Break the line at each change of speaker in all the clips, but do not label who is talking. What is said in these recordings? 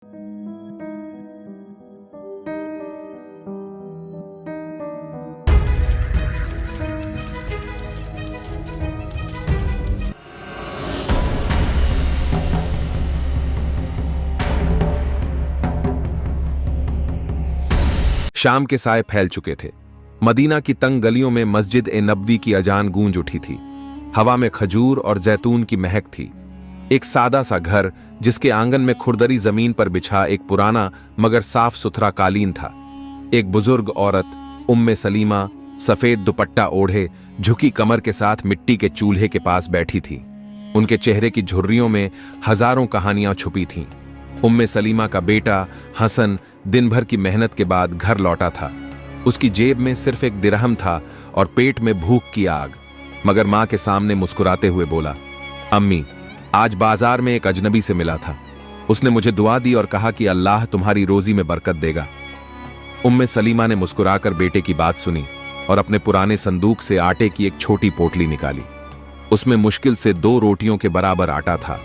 शाम के साए फैल चुके थे। मदीना की तंग गलियों में मस्जिद ए नबवी की अजान गूंज उठी थी। हवा में खजूर और जैतून की महक थी। एक सादा सा घर जिसके आंगन में खुरदरी जमीन पर बिछा एक पुराना मगर साफ सुथरा कालीन था। एक बुजुर्ग औरत उम्मे सलीमा सफेद दुपट्टा ओढ़े झुकी कमर के साथ मिट्टी के चूल्हे के पास बैठी थी। उनके चेहरे की झुर्रियों में हजारों कहानियां छुपी थीं। उम्मे सलीमा का बेटा हसन दिन भर की मेहनत के बाद घर लौटा था। उसकी जेब में सिर्फ एक दिरहम था और पेट में भूख की आग, मगर मां के सामने मुस्कुराते हुए बोला, अम्मी, आज बाजार में एक अजनबी से मिला था। उसने मुझे दुआ दी और कहा कि अल्लाह तुम्हारी रोजी में बरकत देगा। उम्मे सलीमा ने मुस्कुराकर बेटे की बात सुनी और अपने पुराने संदूक से आटे की एक छोटी पोटली निकाली। उसमें मुश्किल से 2 रोटियों के बराबर आटा था,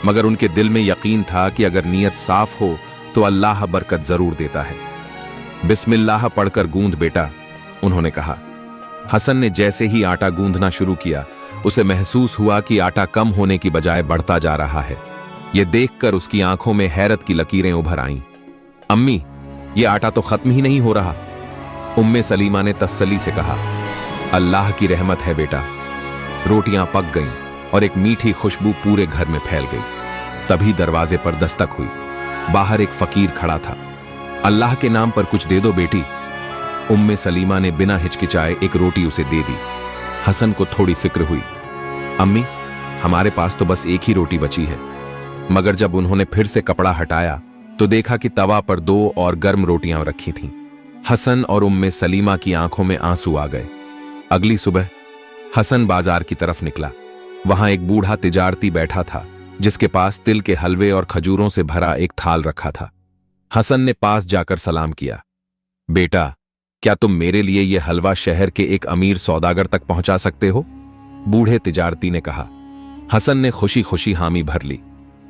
मगर उनके दिल में यकीन था कि अगर नीयत साफ हो तो अल्लाह बरकत जरूर देता है। बिस्मिल्लाह पढ़कर गूंद बेटा, उन्होंने कहा। हसन ने जैसे ही आटा गूंदना शुरू किया, उसे महसूस हुआ कि आटा कम होने की बजाय बढ़ता जा रहा है। यह देखकर उसकी आंखों में हैरत की लकीरें उभर आईं। अम्मी, यह आटा तो खत्म ही नहीं हो रहा। उम्मे सलीमा ने तसल्ली से कहा, अल्लाह की रहमत है बेटा। रोटियां पक गईं और एक मीठी खुशबू पूरे घर में फैल गई। तभी दरवाजे पर दस्तक हुई। बाहर एक फकीर खड़ा था। अल्लाह के नाम पर कुछ दे दो बेटी। उम्मे सलीमा ने बिना हिचकिचाए एक रोटी उसे दे दी। हसन को थोड़ी फिक्र हुई। अम्मी, हमारे पास तो बस एक ही रोटी बची है। मगर जब उन्होंने फिर से कपड़ा हटाया तो देखा कि तवा पर 2 और गर्म रोटियां रखी थीं। हसन और उम्मे सलीमा की आंखों में आंसू आ गए। अगली सुबह हसन बाजार की तरफ निकला। वहां एक बूढ़ा तिजारती बैठा था जिसके पास तिल के हलवे और खजूरों से भरा एक थाल रखा था। हसन ने पास जाकर सलाम किया। बेटा, क्या तुम मेरे लिए यह हलवा शहर के एक अमीर सौदागर तक पहुंचा सकते हो? बूढ़े तिजारती ने कहा। हसन ने खुशी खुशी हामी भर ली।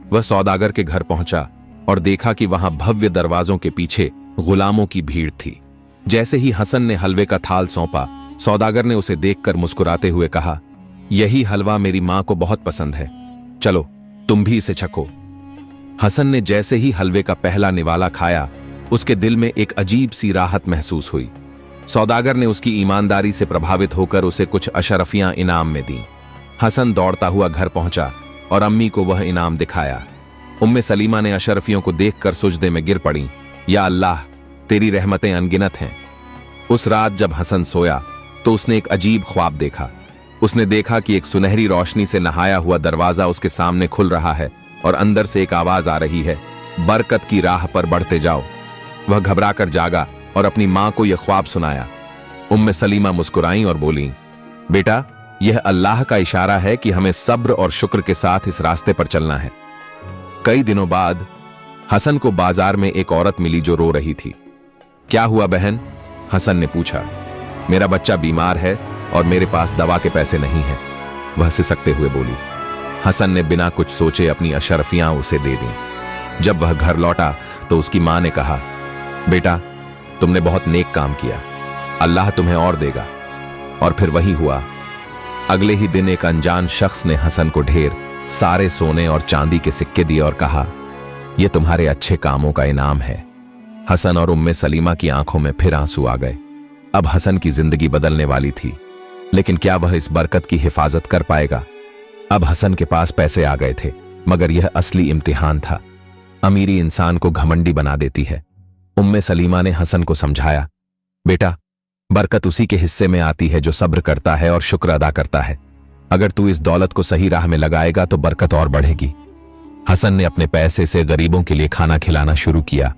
वह सौदागर के घर पहुंचा और देखा कि वहां भव्य दरवाजों के पीछे गुलामों की भीड़ थी। जैसे ही हसन ने हलवे का थाल सौंपा, सौदागर ने उसे देखकर मुस्कुराते हुए कहा, यही हलवा मेरी मां को बहुत पसंद है, चलो तुम भी इसे चखो। हसन ने जैसे ही हलवे का पहला निवाला खाया, उसके दिल में एक अजीब सी राहत महसूस हुई। सौदागर ने उसकी ईमानदारी से प्रभावित होकर उसे कुछ अशरफियां इनाम में दी। हसन दौड़ता हुआ घर पहुंचा और अम्मी को वह इनाम दिखाया। उम्मे सलीमा ने अशरफियों को देखकर सुजदे में गिर पड़ी। या अल्लाह, तेरी रहमतें अनगिनत हैं। उस रात जब हसन सोया तो उसने एक अजीब ख्वाब देखा। उसने देखा कि एक सुनहरी रोशनी से नहाया हुआ दरवाजा उसके सामने खुल रहा है और अंदर से एक आवाज आ रही है, बरकत की राह पर बढ़ते जाओ। वह घबराकर जागा और अपनी मां को यह ख्वाब सुनाया। उम्मे सलीमा मुस्कुराईं और बोली, बेटा, यह अल्लाह का इशारा है कि हमें सब्र और शुक्र के साथ इस रास्ते पर चलना है। कई दिनों बाद हसन को बाजार में एक औरत मिली जो रो रही थी। क्या हुआ बहन? हसन ने पूछा। मेरा बच्चा बीमार है और मेरे पास दवा के पैसे नहीं हैं, वह सिसकते हुए बोली। हसन ने बिना कुछ सोचे अपनी अशरफियां उसे दे दी। जब वह घर लौटा तो उसकी मां ने कहा, बेटा, तुमने बहुत नेक काम किया, अल्लाह तुम्हें और देगा। और फिर वही हुआ। अगले ही दिन एक अनजान शख्स ने हसन को ढेर सारे सोने और चांदी के सिक्के दिए और कहा, यह तुम्हारे अच्छे कामों का इनाम है। हसन और उम्मे सलीमा की आंखों में फिर आंसू आ गए। अब हसन की जिंदगी बदलने वाली थी, लेकिन क्या वह इस बरकत की हिफाजत कर पाएगा? अब हसन के पास पैसे आ गए थे, मगर यह असली इम्तिहान था। अमीरी इंसान को घमंडी बना देती है। उम्मे सलीमा ने हसन को समझाया, बेटा, बरकत उसी के हिस्से में आती है जो सब्र करता है और शुक्र अदा करता है। अगर तू इस दौलत को सही राह में लगाएगा तो बरकत और बढ़ेगी। हसन ने अपने पैसे से गरीबों के लिए खाना खिलाना शुरू किया,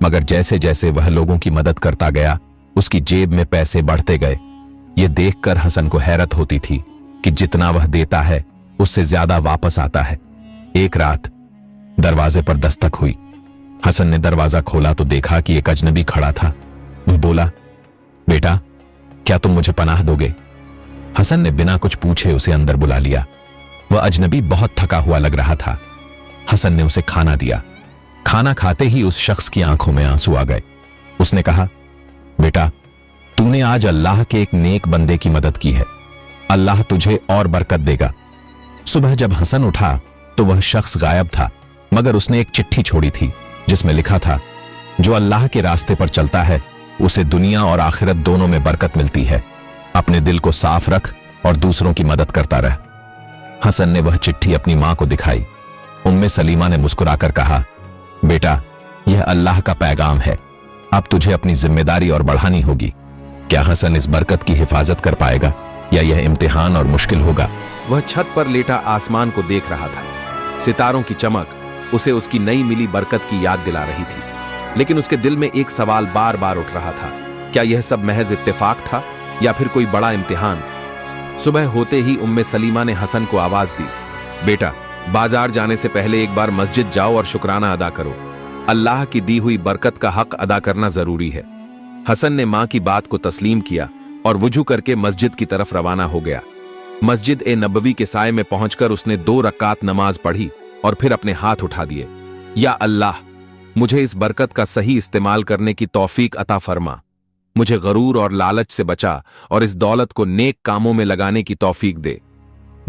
मगर जैसे जैसे वह लोगों की मदद करता गया, उसकी जेब में पैसे बढ़ते गए। यह देखकर हसन को हैरत होती थी कि जितना वह देता है उससे ज्यादा वापस आता है। एक रात दरवाजे पर दस्तक हुई। हसन ने दरवाजा खोला तो देखा कि एक अजनबी खड़ा था। वह बोला, बेटा, क्या तुम मुझे पनाह दोगे? हसन ने बिना कुछ पूछे उसे अंदर बुला लिया। वह अजनबी बहुत थका हुआ लग रहा था। हसन ने उसे खाना दिया।
खाना खाते ही उस शख्स की आंखों में आंसू आ गए। उसने कहा, बेटा, तूने आज अल्लाह के एक नेक बंदे की मदद की है, अल्लाह तुझे और बरकत देगा। सुबह जब हसन उठा तो वह शख्स गायब था, मगर उसने एक चिट्ठी छोड़ी थी जिसमें लिखा था, जो अल्लाह के रास्ते पर चलता है उसे दुनिया और आखिरत दोनों में बरकत मिलती है। अपने दिल को साफ रख और दूसरों की मदद करता रह। हसन ने वह चिट्ठी अपनी मां को दिखाई। उम्मे सलीमा ने मुस्कुराकर कहा, बेटा, यह अल्लाह का पैगाम है, अब तुझे अपनी जिम्मेदारी और बढ़ानी होगी। क्या हसन इस बरकत की हिफाजत कर पाएगा या यह इम्तिहान और मुश्किल होगा?
वह छत पर लेटा आसमान को देख रहा था। सितारों की चमक उसे उसकी नई मिली बरकत की याद दिला रही थी, लेकिन उसके दिल में एक सवाल बार बार उठ रहा था, क्या यह सब महज इत्तेफाक था या फिर कोई बड़ा इम्तिहान? सुबह होते ही उम्मे सलीमा ने हसन को आवाज दी, बेटा, बाजार जाने से पहले एक बार मस्जिद जाओ और शुक्राना अदा करो। अल्लाह की दी हुई बरकत का हक अदा करना जरूरी है। हसन ने मां की बात को तस्लीम किया और वुजू करके मस्जिद की तरफ रवाना हो गया। मस्जिद ए नबवी के साए में पहुंचकर उसने 2 रकात नमाज पढ़ी और फिर अपने हाथ उठा दिए। या अल्लाह, मुझे इस बरकत का सही इस्तेमाल करने की तौफीक अता फरमा। मुझे गरूर और लालच से बचा और इस दौलत को नेक कामों में लगाने की तौफीक दे।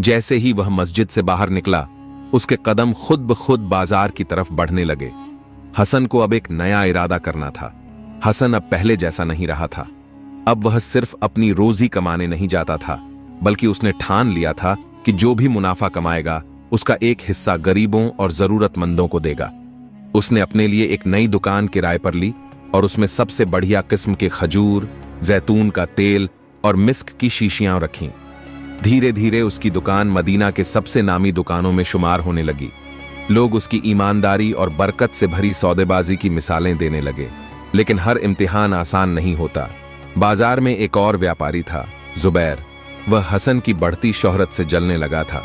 जैसे ही वह मस्जिद से बाहर निकला, उसके कदम खुद ब खुद बाजार की तरफ बढ़ने लगे। हसन को अब एक नया इरादा करना था। हसन अब पहले जैसा नहीं रहा था। अब वह सिर्फ अपनी रोजी कमाने नहीं जाता था, बल्कि उसने ठान लिया था कि जो भी मुनाफा कमाएगा उसका एक हिस्सा गरीबों और जरूरतमंदों को देगा। उसने अपने लिए एक नई दुकान किराए पर ली और उसमें सबसे बढ़िया किस्म के खजूर, जैतून का तेल और मिस्क की शीशियां रखीं। धीरे धीरे उसकी दुकान मदीना के सबसे नामी दुकानों में शुमार होने लगी। लोग उसकी ईमानदारी और बरकत से भरी सौदेबाजी की मिसालें देने लगे। लेकिन हर इम्तिहान आसान नहीं होता। बाजार में एक और व्यापारी था, जुबैर। वह हसन की बढ़ती शोहरत से जलने लगा था।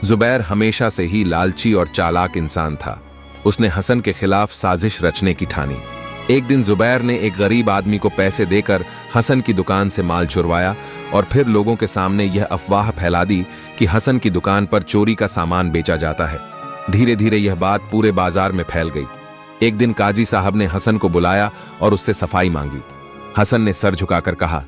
जुबैर हमेशा से ही लालची और चालाक इंसान था। उसने हसन के खिलाफ साजिश रचने की ठानी। एक दिन जुबैर ने एक गरीब आदमी को पैसे देकर हसन की दुकान से माल चुरवाया और फिर लोगों के सामने यह अफवाह फैला दी कि हसन की दुकान पर चोरी का सामान बेचा जाता है। धीरे धीरे यह बात पूरे बाजार में फैल गई। एक दिन काजी साहब ने हसन को बुलाया और उससे सफाई मांगी। हसन ने सर झुकाकर कहा,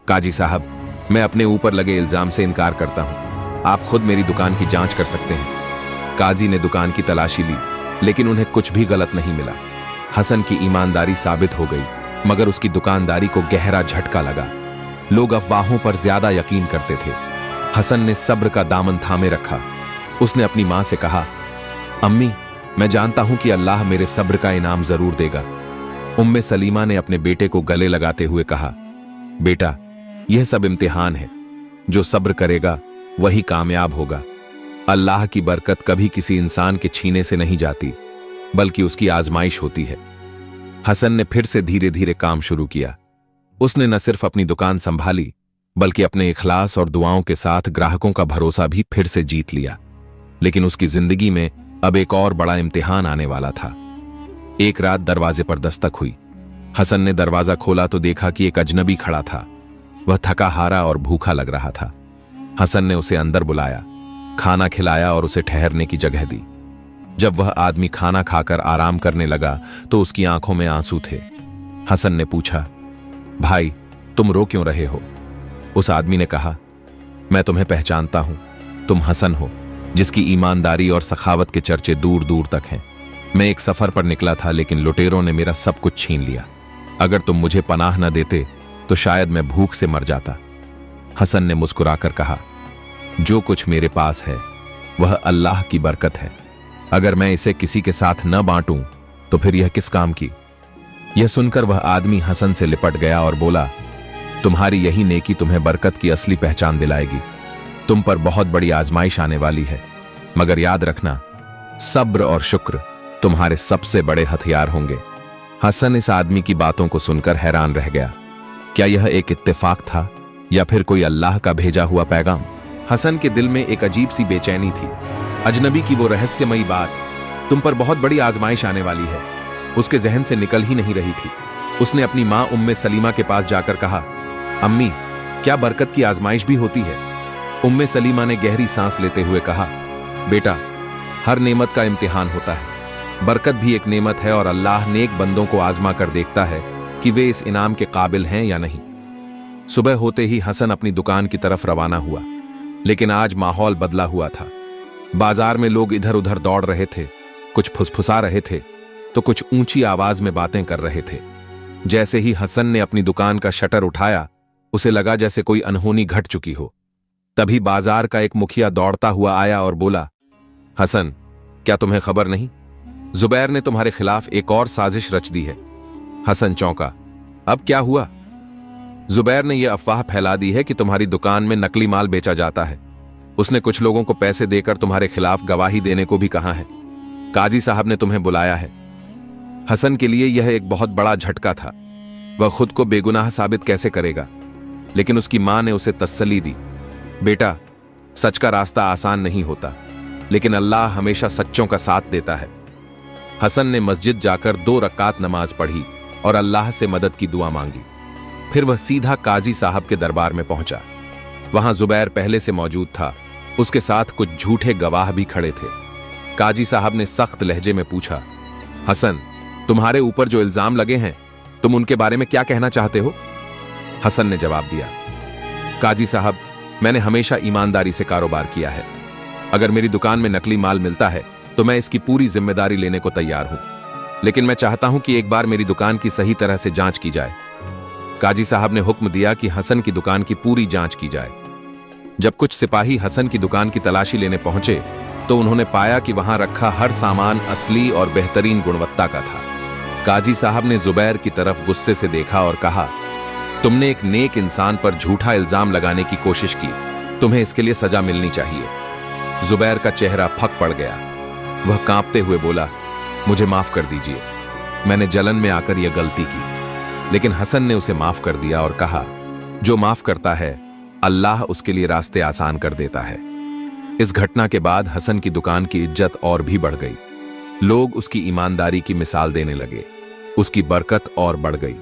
काजी साहब, मैं अपने ऊपर लगे इल्जाम से इनकार करता हूं। आप खुद मेरी दुकान की जांच कर सकते हैं। काजी ने दुकान की तलाशी ली, लेकिन उन्हें कुछ भी गलत नहीं मिला। हसन की ईमानदारी साबित हो गई, मगर उसकी दुकानदारी को गहरा झटका लगा। लोग अफवाहों पर ज्यादा यकीन करते थे। हसन ने सब्र का दामन थामे रखा। उसने अपनी मां से कहा, अम्मी, मैं जानता हूं कि अल्लाह मेरे सब्र का इनाम जरूर देगा। उम्मे सलीमा ने अपने बेटे को गले लगाते हुए कहा, बेटा, यह सब इम्तिहान है। जो सब्र करेगा वही कामयाब होगा। अल्लाह की बरकत कभी किसी इंसान के छीने से नहीं जाती, बल्कि उसकी आजमाइश होती है। हसन ने फिर से धीरे धीरे काम शुरू किया। उसने न सिर्फ अपनी दुकान संभाली, बल्कि अपने इखलास और दुआओं के साथ ग्राहकों का भरोसा भी फिर से जीत लिया। लेकिन उसकी जिंदगी में अब एक और बड़ा इम्तिहान आने वाला था। एक रात दरवाजे पर दस्तक हुई। हसन ने दरवाजा खोला तो देखा कि एक अजनबी खड़ा था। वह थका हारा और भूखा लग रहा था। हसन ने उसे अंदर बुलाया, खाना खिलाया और उसे ठहरने की जगह दी। जब वह आदमी खाना खाकर आराम करने लगा तो उसकी आंखों में आंसू थे। हसन ने पूछा, भाई, तुम रो क्यों रहे हो? उस आदमी ने कहा, मैं तुम्हें पहचानता हूं। तुम हसन हो, जिसकी ईमानदारी और सखावत के चर्चे दूर दूर तक हैं। मैं एक सफर पर निकला था, लेकिन लुटेरों ने मेरा सब कुछ छीन लिया। अगर तुम मुझे पनाह न देते तो शायद मैं भूख से मर जाता। हसन ने मुस्कुराकर कहा, जो कुछ मेरे पास है वह अल्लाह की बरकत है। अगर मैं इसे किसी के साथ न बांटूं तो फिर यह किस काम की? यह सुनकर वह आदमी हसन से लिपट गया और बोला, तुम्हारी यही नेकी तुम्हें बरकत की असली पहचान दिलाएगी। तुम पर बहुत बड़ी आजमाइश आने वाली है, मगर याद रखना, सब्र और शुक्र तुम्हारे सबसे बड़े हथियार होंगे। हसन इस आदमी की बातों को सुनकर हैरान रह गया। क्या यह एक इत्तेफाक था या फिर कोई अल्लाह का भेजा हुआ पैगाम? हसन के दिल में एक अजीब सी बेचैनी थी। अजनबी की वो रहस्यमयी बात, तुम पर बहुत बड़ी आजमाइश आने वाली है, उसके जहन से निकल ही नहीं रही थी। उसने अपनी मां उम्मे सलीमा के पास जाकर कहा, अम्मी, क्या बरकत की आजमाइश भी होती है? उम्मे सलीमा ने गहरी सांस लेते हुए कहा, बेटा, हर नेमत का इम्तिहान होता है। बरकत भी एक नेमत है और अल्लाह नेक बंदों को आजमा कर देखता है कि वे इस इनाम के काबिल हैं या नहीं। सुबह होते ही हसन अपनी दुकान की तरफ रवाना हुआ, लेकिन आज माहौल बदला हुआ था। बाजार में लोग इधर उधर दौड़ रहे थे, कुछ फुसफुसा रहे थे तो कुछ ऊंची आवाज में बातें कर रहे थे। जैसे ही हसन ने अपनी दुकान का शटर उठाया, उसे लगा जैसे कोई अनहोनी घट चुकी हो। तभी बाजार का एक मुखिया दौड़ता हुआ आया और बोला, हसन, क्या तुम्हें खबर नहीं? जुबैर ने तुम्हारे खिलाफ एक और साजिश रच दी है। हसन चौंका, अब क्या हुआ? जुबैर ने यह अफवाह फैला दी है कि तुम्हारी दुकान में नकली माल बेचा जाता है। उसने कुछ लोगों को पैसे देकर तुम्हारे खिलाफ गवाही देने को भी कहा है। काजी साहब ने तुम्हें बुलाया है। हसन के लिए यह एक बहुत बड़ा झटका था। वह खुद को बेगुनाह साबित कैसे करेगा? लेकिन उसकी मां ने उसे तसल्ली दी, बेटा, सच का रास्ता आसान नहीं होता, लेकिन अल्लाह हमेशा सच्चों का साथ देता है। हसन ने मस्जिद जाकर 2 रकात नमाज पढ़ी और अल्लाह से मदद की दुआ मांगी। फिर वह सीधा काजी साहब के दरबार में पहुंचा। वहां जुबैर पहले से मौजूद था। उसके साथ कुछ झूठे गवाह भी खड़े थे। काजी साहब ने सख्त लहजे में पूछा, हसन, तुम्हारे ऊपर जो इल्जाम लगे हैं, तुम उनके बारे में क्या कहना चाहते हो? हसन ने जवाब दिया, काजी साहब, मैंने हमेशा ईमानदारी से कारोबार किया है। अगर मेरी दुकान में नकली माल मिलता है तो मैं इसकी पूरी जिम्मेदारी लेने को तैयार हूं, लेकिन मैं चाहता हूं कि एक बार मेरी दुकान की सही तरह से जांच की जाए। काजी साहब ने हुक्म दिया कि हसन की दुकान की पूरी जांच की जाए। जब कुछ सिपाही हसन की दुकान की तलाशी लेने पहुंचे तो उन्होंने पाया कि वहां रखा हर सामान असली और बेहतरीन गुणवत्ता का था। काजी साहब ने जुबैर की तरफ गुस्से से देखा और कहा, तुमने एक नेक इंसान पर झूठा इल्जाम लगाने की कोशिश की, तुम्हें इसके लिए सजा मिलनी चाहिए। जुबैर का चेहरा फक पड़ गया। वह कांपते हुए बोला, मुझे माफ कर दीजिए, मैंने जलन में आकर यह गलती की। लेकिन हसन ने उसे माफ कर दिया और कहा, जो माफ करता है अल्लाह उसके लिए रास्ते आसान कर देता है। इस घटना के बाद हसन की दुकान की इज्जत और भी बढ़ गई। लोग उसकी ईमानदारी की मिसाल देने लगे। उसकी बरकत और बढ़ गई।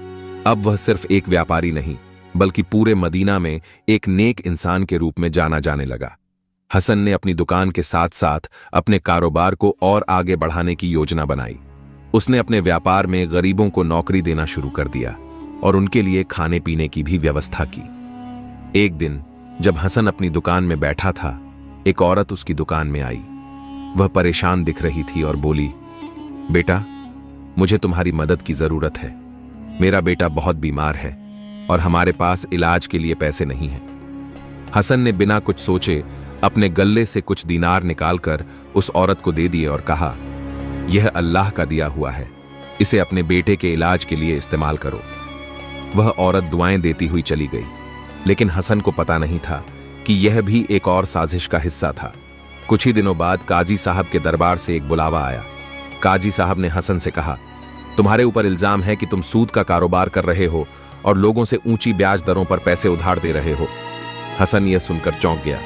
अब वह सिर्फ एक व्यापारी नहीं, बल्कि पूरे मदीना में एक नेक इंसान के रूप में जाना जाने लगा। हसन ने अपनी दुकान के साथ साथ अपने कारोबार को और आगे बढ़ाने की योजना बनाई। उसने अपने व्यापार में गरीबों को नौकरी देना शुरू कर दिया और उनके लिए खाने पीने की भी व्यवस्था की। एक दिन जब हसन अपनी दुकान में बैठा था, एक औरत उसकी दुकान में आई। वह परेशान दिख रही थी और बोली, बेटा, मुझे तुम्हारी मदद की जरूरत है। मेरा बेटा बहुत बीमार है और हमारे पास इलाज के लिए पैसे नहीं हैं। हसन ने बिना कुछ सोचे अपने गल्ले से कुछ दीनार निकालकर उस औरत को दे दिए और कहा, यह अल्लाह का दिया हुआ है, इसे अपने बेटे के इलाज के लिए इस्तेमाल करो। वह औरत दुआएं देती हुई चली गई, लेकिन हसन को पता नहीं था कि यह भी एक और साजिश का हिस्सा था। कुछ ही दिनों बाद काजी साहब के दरबार से एक बुलावा आया। काजी साहब ने हसन से कहा, तुम्हारे ऊपर इल्जाम है कि तुम सूद का कारोबार कर रहे हो और लोगों से ऊंची ब्याज दरों पर पैसे उधार दे रहे हो। हसन यह सुनकर चौंक गया।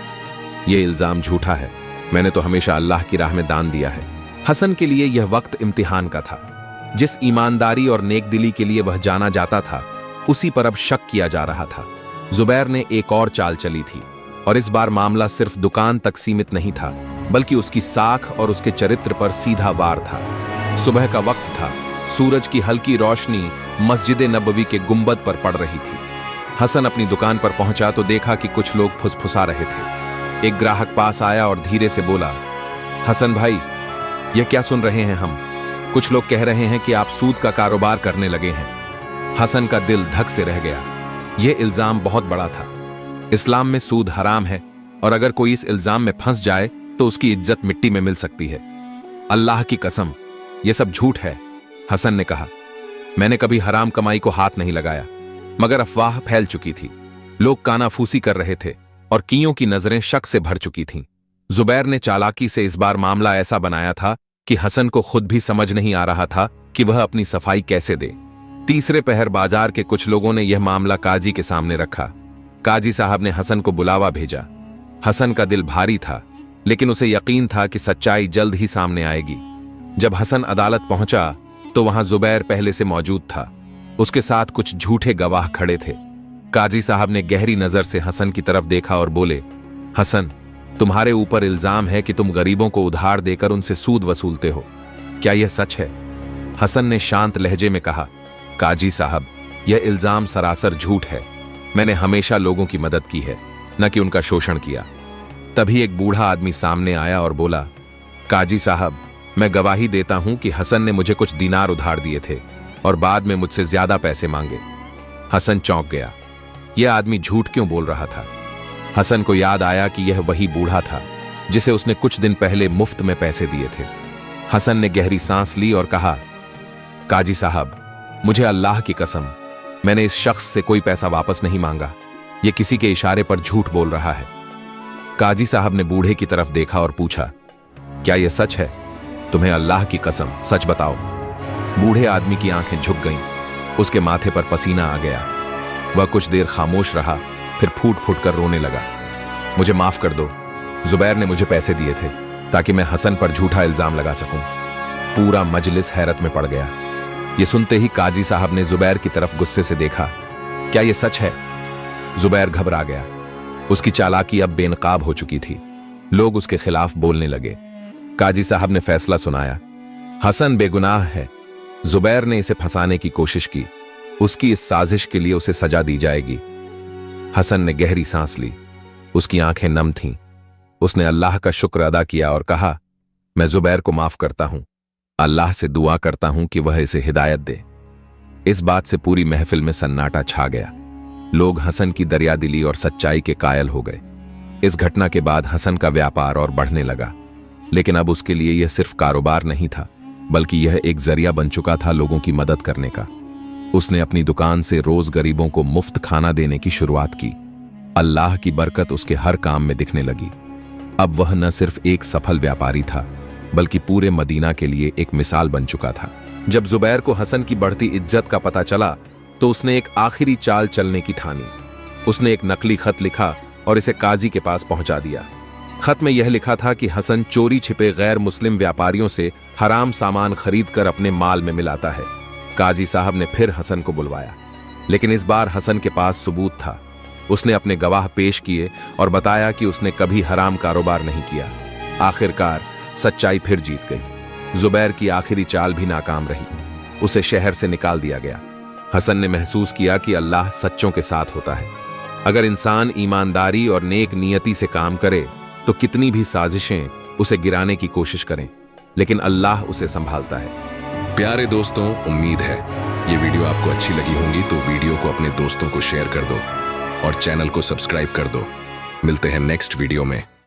यह इल्जाम झूठा है, मैंने तो हमेशा अल्लाह की राह में दान दिया है। हसन के लिए यह वक्त इम्तिहान का था। जिस ईमानदारी और नेकदिली के लिए वह जाना जाता था, उसी पर अब शक किया जा रहा था। जुबैर ने एक और चाल चली थी और इस बार मामला सिर्फ दुकान तक सीमित नहीं था, बल्कि उसकी साख और उसके चरित्र पर सीधा वार था। सुबह का वक्त था। सूरज की हल्की रोशनी मस्जिद नबवी के गुंबद पर पड़ रही थी। हसन अपनी दुकान पर पहुंचा तो देखा कि कुछ लोग फुसफुसा रहे थे। एक ग्राहक पास आया और धीरे से बोला, हसन भाई, यह क्या सुन रहे हैं हम? कुछ लोग कह रहे हैं कि आप सूद का कारोबार करने लगे हैं। हसन का दिल धक से रह गया। यह इल्जाम बहुत बड़ा था। इस्लाम में सूद हराम है और अगर कोई इस इल्जाम में फंस जाए तो उसकी इज्जत मिट्टी में मिल सकती है। अल्लाह की कसम, यह सब झूठ है। हसन ने कहा, मैंने कभी हराम कमाई को हाथ नहीं लगाया, मगर अफवाह फैल चुकी थी। लोग कानाफूसी कर रहे थे और कीयों की नजरें शक से भर चुकी थीं। जुबैर ने चालाकी से इस बार मामला ऐसा बनाया था कि हसन को खुद भी समझ नहीं आ रहा था कि वह अपनी सफाई कैसे दे। तीसरे पहर बाजार के कुछ लोगों ने यह मामला काजी के सामने रखा। काजी साहब ने हसन को बुलावा भेजा। हसन का दिल भारी था, लेकिन उसे यकीन था कि सच्चाई जल्द ही सामने आएगी। जब हसन अदालत पहुंचा तो वहां जुबैर पहले से मौजूद था। उसके साथ कुछ झूठे गवाह खड़े थे। काजी साहब ने गहरी नजर से हसन की तरफ देखा और बोले, हसन, तुम्हारे ऊपर इल्जाम है कि तुम गरीबों को उधार देकर उनसे सूद वसूलते हो। क्या यह सच है? हसन ने शांत लहजे में कहा, काजी साहब, यह इल्जाम सरासर झूठ है। मैंने हमेशा लोगों की मदद की है, न कि उनका शोषण किया। तभी एक बूढ़ा आदमी सामने आया और बोला, काजी साहब, मैं गवाही देता हूं कि हसन ने मुझे कुछ दीनार उधार दिए थे और बाद में मुझसे ज्यादा पैसे मांगे। हसन चौंक गया। यह आदमी झूठ क्यों बोल रहा था? हसन को याद आया कि यह वही बूढ़ा था जिसे उसने कुछ दिन पहले मुफ्त में पैसे दिए थे। हसन ने गहरी सांस ली और कहा, काजी साहब, मुझे अल्लाह की कसम, मैंने इस शख्स से कोई पैसा वापस नहीं मांगा। यह किसी के इशारे पर झूठ बोल रहा है। काजी साहब ने बूढ़े की तरफ देखा और पूछा, क्या यह सच है? तुम्हें अल्लाह की कसम सच बताओ। बूढ़े आदमी की आंखें झुक गईं, उसके माथे पर पसीना आ गया। वह कुछ देर खामोश रहा, फिर फूट फूट कर रोने लगा। मुझे माफ कर दो, जुबैर ने मुझे पैसे दिए थे ताकि मैं हसन पर झूठा इल्जाम लगा सकूं। पूरा मजलिस हैरत में पड़ गया। यह सुनते ही काजी साहब ने जुबैर की तरफ गुस्से से देखा। क्या यह सच है? जुबैर घबरा गया। उसकी चालाकी अब बेनकाब हो चुकी थी। लोग उसके खिलाफ बोलने लगे। काजी साहब ने फैसला सुनाया, हसन बेगुनाह है। जुबैर ने इसे फंसाने की कोशिश की। उसकी इस साजिश के लिए उसे सजा दी जाएगी। हसन ने गहरी सांस ली। उसकी आंखें नम थीं। उसने अल्लाह का शुक्र अदा किया और कहा, मैं जुबैर को माफ करता हूं। अल्लाह से दुआ करता हूं कि वह इसे हिदायत दे। इस बात से पूरी महफिल में सन्नाटा छा गया। लोग हसन की दरियादिली और सच्चाई के कायल हो गए। इस घटना के बाद हसन का व्यापार और बढ़ने लगा, लेकिन अब उसके लिए यह सिर्फ कारोबार नहीं था, बल्कि यह एक जरिया बन चुका था लोगों की मदद करने का। उसने अपनी दुकान से रोज गरीबों को मुफ्त खाना देने की शुरुआत की। अल्लाह की बरकत उसके हर काम में दिखने लगी। अब वह न सिर्फ एक सफल व्यापारी था, बल्कि पूरे मदीना के लिए एक मिसाल बन चुका था। जब जुबैर को हसन की बढ़ती इज्जत का पता चला तो उसने एक आखिरी चाल चलने की ठानी। उसने एक नकली खत लिखा और इसे काजी के पास पहुंचा दिया। खत में यह लिखा था कि हसन चोरी छिपे गैर मुस्लिम व्यापारियों से हराम सामान खरीदकर अपने माल में मिलाता है। काजी साहब ने फिर हसन को बुलवाया, लेकिन इस बार हसन के पास सबूत था। उसने अपने गवाह पेश किए और बताया कि उसने कभी हराम कारोबार नहीं किया। आखिरकार सच्चाई फिर जीत गई। जुबैर की आखिरी चाल भी नाकाम रही। उसे शहर से निकाल दिया गया। हसन ने महसूस किया कि अल्लाह सच्चों के साथ होता है। अगर इंसान ईमानदारी और नेक नियति से काम करे तो कितनी भी साजिशें उसे गिराने की कोशिश करें, लेकिन अल्लाह उसे संभालता है।
प्यारे दोस्तों, उम्मीद है ये वीडियो आपको अच्छी लगी होगी, तो वीडियो को अपने दोस्तों को शेयर कर दो और चैनल को सब्सक्राइब कर दो। मिलते हैं नेक्स्ट वीडियो में।